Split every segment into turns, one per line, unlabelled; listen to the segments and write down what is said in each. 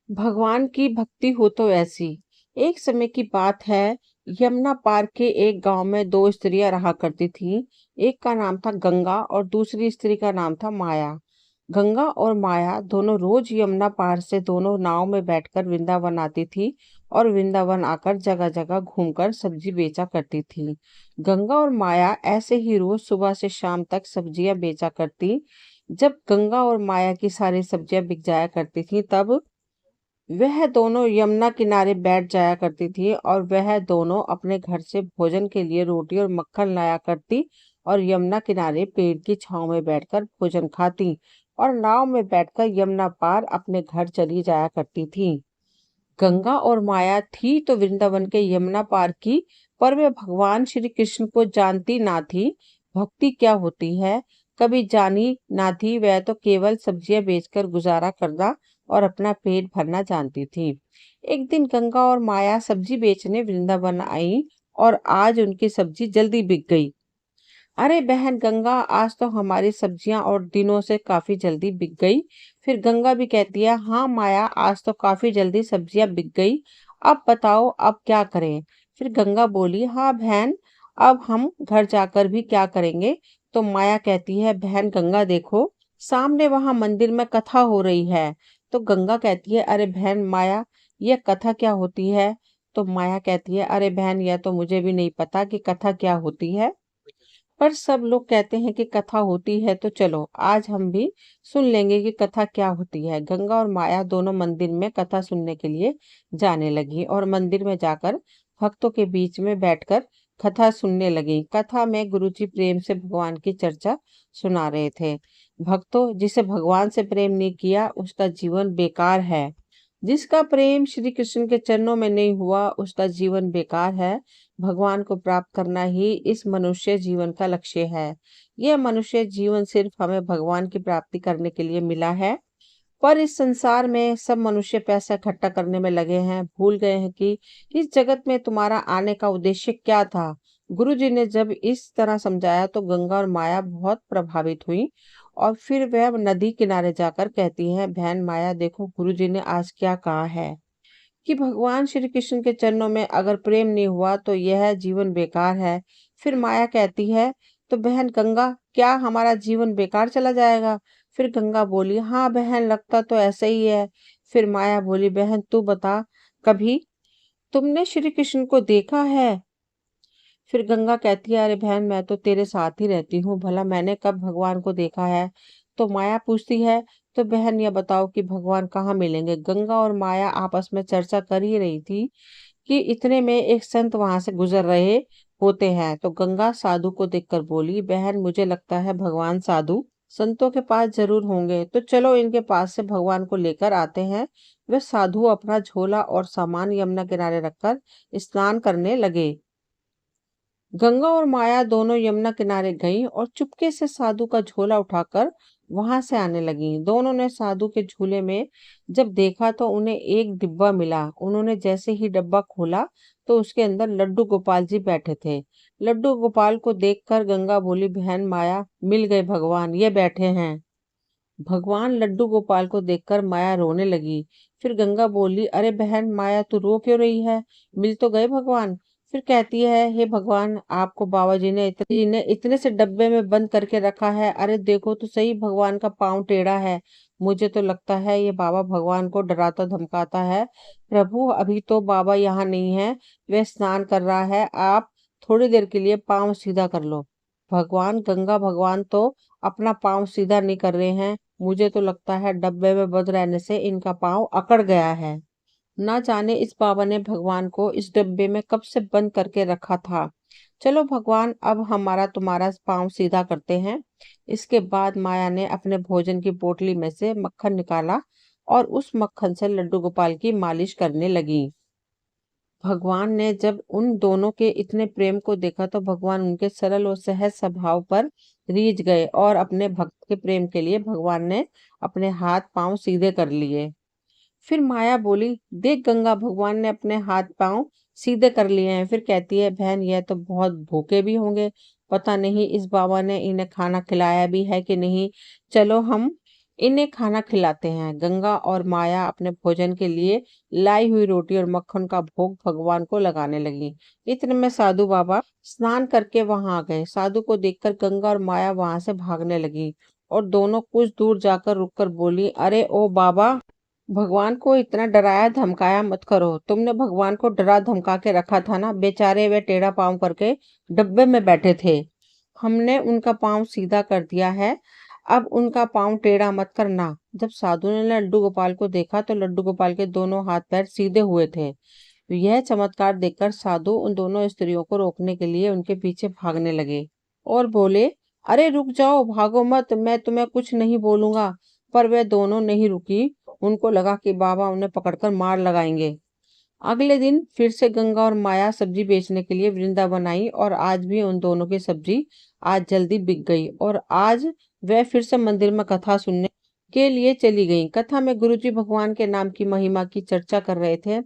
भगवान की भक्ति हो तो ऐसी। एक समय की बात है, यमुना पार के एक गांव में दो स्त्रियां रहा करती थीं। एक का नाम था गंगा और दूसरी स्त्री का नाम था माया। गंगा और माया दोनों रोज यमुना पार से दोनों नाव में बैठकर वृंदावन आती थी और वृंदावन आकर जगह जगह घूमकर सब्जी बेचा करती थी। गंगा और माया ऐसे ही रोज सुबह से शाम तक सब्जियां बेचा करती। जब गंगा और माया की सारी सब्जियां बिक जाया करती थी, तब वह दोनों यमुना किनारे बैठ जाया करती थी और वह दोनों अपने घर से भोजन के लिए रोटी और मक्खन लाया करती और यमुना किनारे पेड़ की छांव में बैठकर भोजन खाती और नाव में बैठकर यमुना पार अपने घर चली जाया करती थी। गंगा और माया थी तो वृंदावन के यमुना पार की, पर वे भगवान श्री कृष्ण को जानती ना थी। भक्ति क्या होती है कभी जानी ना थी। वह तो केवल सब्जियां बेचकर गुजारा करना और अपना पेट भरना जानती थी। एक दिन गंगा और माया सब्जी बेचने वृंदावन आई और आज उनकी सब्जी जल्दी बिक गई। अरे बहन गंगा, आज तो हमारी सब्जियां और दिनों से काफी जल्दी बिक गई। फिर गंगा भी कहती है, हाँ माया, आज तो काफी जल्दी सब्जियां बिक गई। अब बताओ अब क्या करें। फिर गंगा बोली, हाँ बहन, अब हम घर जाकर भी क्या करेंगे। तो माया कहती है, बहन गंगा देखो, सामने वहां मंदिर में कथा हो रही है। तो गंगा कहती है, अरे बहन माया, यह कथा क्या होती है। तो माया कहती है, अरे बहन, यह तो मुझे भी नहीं पता कि कथा क्या होती है, पर सब लोग कहते हैं कि कथा होती है, तो चलो आज हम भी सुन लेंगे कि कथा क्या होती है। गंगा और माया दोनों मंदिर में कथा सुनने के लिए जाने लगी और मंदिर में जाकर भक्तों के बीच में बैठकर कथा सुनने लगी। कथा में गुरुजी प्रेम से भगवान की चर्चा सुना रहे थे। भक्तों, जिसे भगवान से प्रेम नहीं किया उसका जीवन बेकार है। जिसका प्रेम श्री कृष्ण के चरणों में नहीं हुआ उसका जीवन बेकार है। भगवान को प्राप्त करना ही इस मनुष्य जीवन का लक्ष्य है। यह मनुष्य जीवन सिर्फ हमें भगवान की प्राप्ति करने के लिए मिला है। पर इस संसार में सब मनुष्य पैसा इकट्ठा करने में लगे हैं, भूल गए हैं कि इस जगत में तुम्हारा आने का उद्देश्य क्या था। गुरु जी ने जब इस तरह समझाया तो गंगा और माया बहुत प्रभावित हुई और फिर वह नदी किनारे जाकर कहती है, बहन माया देखो, गुरु जी ने आज क्या कहा है कि भगवान श्री कृष्ण के चरणों में अगर प्रेम नहीं हुआ तो यह जीवन बेकार है। फिर माया कहती है, तो बहन गंगा, क्या हमारा जीवन बेकार चला जाएगा। फिर गंगा बोली, हाँ बहन, लगता तो ऐसा ही है। फिर माया बोली, बहन तू बता, कभी तुमने श्री कृष्ण को देखा है। फिर गंगा कहती है, अरे बहन, मैं तो तेरे साथ ही रहती हूँ, भला मैंने कब भगवान को देखा है। तो माया पूछती है, तो बहन यह बताओ कि भगवान कहाँ मिलेंगे। गंगा और माया आपस में चर्चा कर ही रही थी कि इतने में एक संत वहां से गुजर रहे होते हैं। तो गंगा साधु को देखकर बोली, बहन मुझे लगता है भगवान साधु संतों के पास जरूर होंगे, तो चलो इनके पास से भगवान को लेकर आते हैं। वे साधु अपना झोला और सामान यमुना किनारे रखकर स्नान करने लगे। गंगा और माया दोनों यमुना किनारे गईं और चुपके से साधु का झोला उठाकर वहां से आने लगी। दोनों ने साधु के झूले में जब देखा तो उन्हें एक डिब्बा मिला। उन्होंने जैसे ही डब्बा खोला तो उसके अंदर लड्डू गोपाल जी बैठे थे। लड्डू गोपाल को देखकर गंगा बोली, बहन माया, मिल गए भगवान, ये बैठे हैं। भगवान लड्डू गोपाल को देखकर माया रोने लगी। फिर गंगा बोली, अरे बहन माया, तू रो क्यों रही है, मिल तो गए भगवान। फिर कहती है, हे भगवान, आपको बाबा जी ने इतने से डब्बे में बंद करके रखा है। अरे देखो तो सही, भगवान का पाँव टेढ़ा है। मुझे तो लगता है ये बाबा भगवान को डराता धमकाता है। प्रभु, अभी तो बाबा यहाँ नहीं है, वह स्नान कर रहा है, आप थोड़ी देर के लिए पाँव सीधा कर लो। भगवान, गंगा भगवान तो अपना पाँव सीधा नहीं कर रहे हैं। मुझे तो लगता है डब्बे में बंद रहने से इनका पाँव अकड़ गया है। ना जाने इस बाबा ने भगवान को इस डब्बे में कब से बंद करके रखा था। चलो भगवान, अब हमारा तुम्हारा पाँव सीधा करते हैं। इसके बाद माया ने अपने भोजन की पोटली में से मक्खन निकाला और उस मक्खन से लड्डू गोपाल की मालिश करने लगी। भगवान ने जब उन दोनों के इतने प्रेम को देखा तो भगवान उनके सरल और सहज स्वभाव पर रीझ गए और अपने भक्त के प्रेम के लिए भगवान ने अपने हाथ पांव सीधे कर लिए। फिर माया बोली, देख गंगा, भगवान ने अपने हाथ पांव सीधे कर लिए हैं। फिर कहती है, बहन यह तो बहुत भूखे भी होंगे, पता नहीं इस बाबा ने इन्हें खाना खिलाया भी है कि नहीं। चलो हम इन्हें खाना खिलाते हैं। गंगा और माया अपने भोजन के लिए लाई हुई रोटी और मक्खन का भोग भगवान को लगाने लगी। इतने में साधु बाबा स्नान करके वहां आ गए। साधु को देखकर गंगा और माया वहां से भागने लगी और दोनों कुछ दूर जाकर रुककर बोली, अरे ओ बाबा, भगवान को इतना डराया धमकाया मत करो। तुमने भगवान को डरा धमका के रखा था ना। बेचारे वे टेढ़ा पांव करके डब्बे में बैठे थे, हमने उनका पांव सीधा कर दिया है, अब उनका पांव टेढ़ा मत करना। जब साधु ने लड्डू गोपाल को देखा तो लड्डू गोपाल के दोनों हाथ पैर सीधे हुए थे। यह चमत्कार देखकर साधु उन दोनों स्त्रियों को रोकने के लिए उनके पीछे भागने लगे और बोले, अरे रुक जाओ, भागो मत, मैं तुम्हें कुछ नहीं बोलूंगा। पर वे दोनों नहीं रुकी। उनको लगा कि बाबा उन्हें पकड़कर मार लगाएंगे। अगले दिन फिर से गंगा और माया सब्जी बेचने के लिए वृंदावन आई और आज भी उन दोनों की सब्जी आज जल्दी बिक गई और आज वह फिर से मंदिर में कथा सुनने के लिए चली गई। कथा में गुरुजी भगवान के नाम की महिमा की चर्चा कर रहे थे।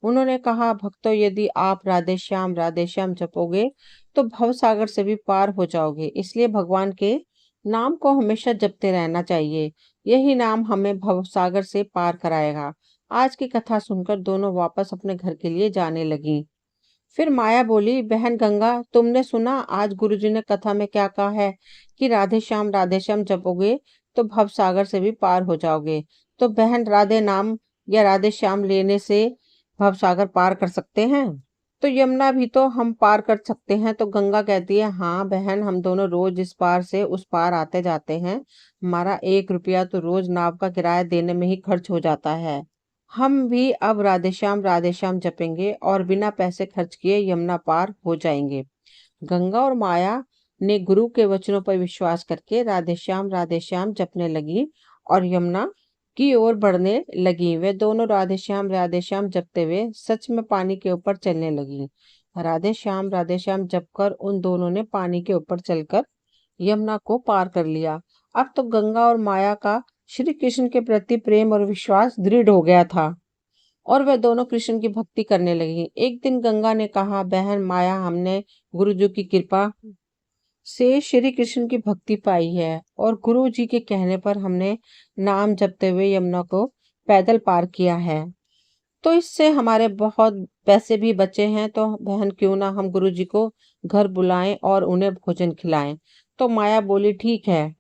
उन्होंने कहा, भक्तों, यदि आप राधे श्याम जपोगे तो भव सागर से भी पार हो जाओगे। इसलिए भगवान के नाम को हमेशा जपते रहना चाहिए। यही नाम हमें भव सागर से पार कराएगा। आज की कथा सुनकर दोनों वापस अपने घर के लिए जाने लगी। फिर माया बोली, बहन गंगा, तुमने सुना आज गुरुजी ने कथा में क्या कहा है कि राधे श्याम जपोगे तो भव सागर से भी पार हो जाओगे। तो बहन, राधे नाम या राधे श्याम लेने से भव सागर पार कर सकते हैं? तो यमुना भी तो हम पार कर सकते हैं। तो गंगा कहती है, हाँ बहन, हम दोनों रोज इस पार से उस पार आते जाते हैं। हमारा 1 रुपया तो रोज नाव का किराया देने में ही खर्च हो जाता है। हम भी अब राधे श्याम जपेंगे और बिना पैसे खर्च किए यमुना पार हो जाएंगे। गंगा और माया ने गुरु के वचनों पर विश्वास करके राधे श्याम जपने लगी और यमुना की ओर बढ़ने लगी। वे दोनों राधे श्याम जपते हुए सच में पानी के ऊपर चलने लगी। राधे श्याम जपकर उन दोनों ने पानी के ऊपर चलकर यमुना को पार कर लिया। अब तो गंगा और माया का श्री कृष्ण के प्रति प्रेम और विश्वास दृढ़ हो गया था और वे दोनों कृष्ण की भक्ति करने लगी। एक दिन गंगा ने कहा, बहन माया, हमने गुरुजी की कृपा से श्री कृष्ण की भक्ति पाई है और गुरु जी के कहने पर हमने नाम जपते हुए यमुना को पैदल पार किया है। तो इससे हमारे बहुत पैसे भी बचे हैं। तो बहन, क्यों ना हम गुरु जी को घर बुलाएं और उन्हें भोजन खिलाएं। तो माया बोली, ठीक है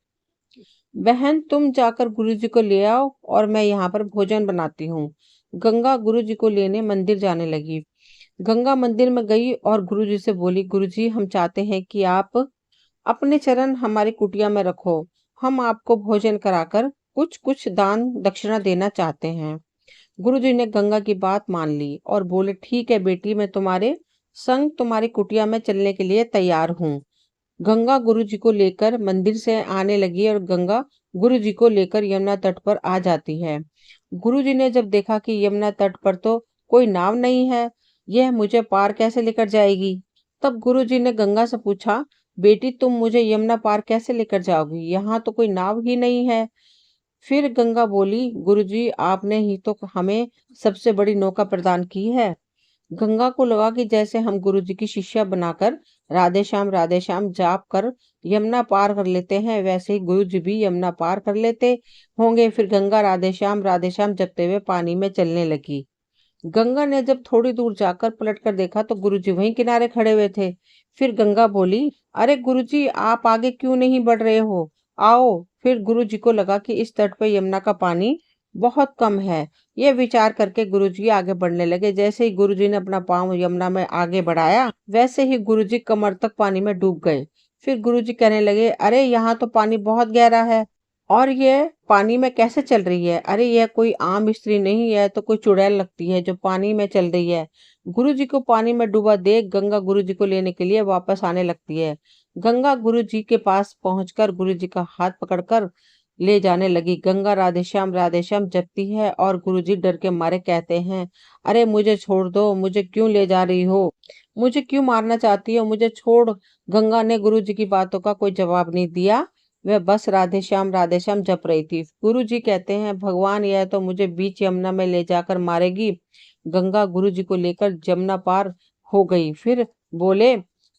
बहन, तुम जाकर गुरुजी को ले आओ और मैं यहाँ पर भोजन बनाती हूँ। गंगा गुरुजी को लेने मंदिर जाने लगी। गंगा मंदिर में गई और गुरुजी से बोली, गुरुजी, हम चाहते हैं कि आप अपने चरण हमारी कुटिया में रखो। हम आपको भोजन कराकर कुछ कुछ दान दक्षिणा देना चाहते हैं। गुरुजी ने गंगा की बात मान ली और बोले, ठीक है बेटी, मैं तुम्हारे संग तुम्हारी कुटिया में चलने के लिए तैयार हूँ। गंगा गुरुजी को लेकर मंदिर से आने लगी और गंगा गुरुजी को लेकर यमुना तट पर आ जाती है। गुरुजी ने जब देखा कि यमुना तट पर तो कोई नाव नहीं है, यह मुझे पार कैसे लेकर जाएगी? तब गुरुजी ने गंगा से पूछा, बेटी, तुम मुझे यमुना पार कैसे लेकर जाओगी? यहाँ तो कोई नाव ही नहीं है। फिर गंगा बोली, गुरुजी, आपने ही तो हमें सबसे बड़ी नौका प्रदान की है। गंगा को लगा कि जैसे हम गुरुजी की शिष्या बनाकर राधे श्याम जाप कर यमुना पार कर लेते हैं, वैसे ही गुरुजी भी यमुना पार कर लेते होंगे। फिर गंगा राधे श्याम जपते हुए पानी में चलने लगी। गंगा ने जब थोड़ी दूर जाकर पलट कर देखा तो गुरुजी वहीं किनारे खड़े हुए थे। फिर गंगा बोली, अरे गुरुजी, आप आगे क्यों नहीं बढ़ रहे हो? आओ। फिर गुरुजी को लगा कि इस तट पर यमुना का पानी बहुत कम है। ये विचार करके गुरुजी आगे बढ़ने लगे। जैसे ही गुरुजी ने अपना पांव यमुना में आगे बढ़ाया, वैसे ही गुरुजी कमर तक पानी में डूब गए। फिर गुरुजी कहने लगे, अरे यहाँ तो पानी बहुत गहरा है और ये पानी में कैसे चल रही है? अरे यह कोई आम स्त्री नहीं है, तो कोई चुड़ैल लगती है जो पानी में चल रही है। गुरुजी को पानी में डूबा देख गंगा गुरुजी को लेने के लिए वापस आने लगती है। गंगा गुरुजी के पास पहुंचकर गुरुजी का हाथ पकड़कर ले जाने लगी। गंगा राधे श्याम जपती है और गुरुजी डर के मारे कहते हैं, अरे मुझे छोड़ दो, मुझे क्यों ले जा रही हो? मुझे क्यों मारना चाहती हो? मुझे छोड़। गंगा ने गुरुजी की बातों का कोई जवाब नहीं दिया। वह बस राधे श्याम जप रही थी। गुरुजी कहते हैं, भगवान, यह तो मुझे बीच यमुना में ले जाकर मारेगी। गंगा गुरुजी को लेकर यमुना पार हो गई। फिर बोले,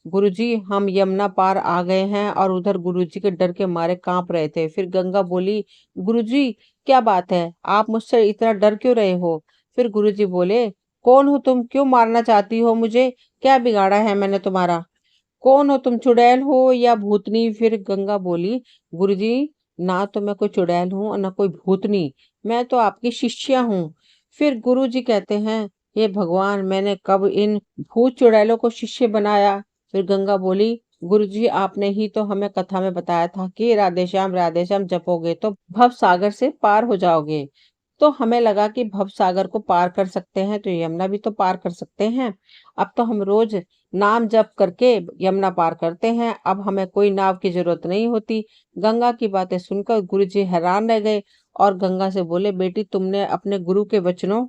गुरुजी हम यमुना पार आ गए हैं। और उधर गुरुजी के डर के मारे कांप रहे थे। फिर गंगा बोली, गुरुजी क्या बात है, आप मुझसे इतना डर क्यों रहे हो? फिर गुरुजी बोले, कौन हो तुम, क्यों मारना चाहती हो मुझे, क्या बिगाड़ा है मैंने तुम्हारा? कौन हो तुम, चुड़ैल हो या भूतनी? फिर गंगा बोली, गुरुजी ना तो मैं कोई चुड़ैल हूँ और ना कोई भूतनी, मैं तो आपकी शिष्या हूँ। फिर गुरुजी कहते हैं, हे भगवान, मैंने कब इन भूत चुड़ैलों को शिष्य बनाया? फिर गंगा बोली, गुरुजी आपने ही तो हमें कथा में बताया था कि राधे श्याम जपोगे तो भव सागर से पार हो जाओगे। तो हमें लगा कि भव सागर को पार कर सकते हैं तो यमुना भी तो पार कर सकते हैं। अब तो हम रोज नाम जप करके यमुना पार करते हैं, अब हमें कोई नाव की जरूरत नहीं होती। गंगा की बातें सुनकर गुरुजी हैरान रह गए और गंगा से बोले, बेटी तुमने अपने गुरु के वचनों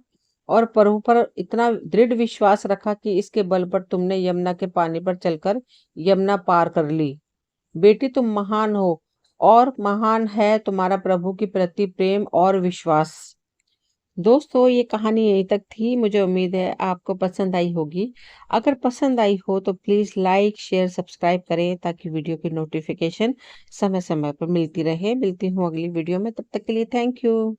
और प्रभु पर इतना दृढ़ विश्वास रखा कि इसके बल पर तुमने यमुना के पानी पर चलकर यमुना पार कर ली। बेटी तुम महान हो, और महान है तुम्हारा प्रभु के प्रति प्रेम और विश्वास। दोस्तों ये कहानी यहीं तक थी। मुझे उम्मीद है आपको पसंद आई होगी। अगर पसंद आई हो तो प्लीज़ लाइक, शेयर, सब्सक्राइब करें ताकि वीडियो की नोटिफिकेशन समय-समय पर मिलती रहे। मिलती हूँ अगली वीडियो में, तब तक के लिए थैंक यू।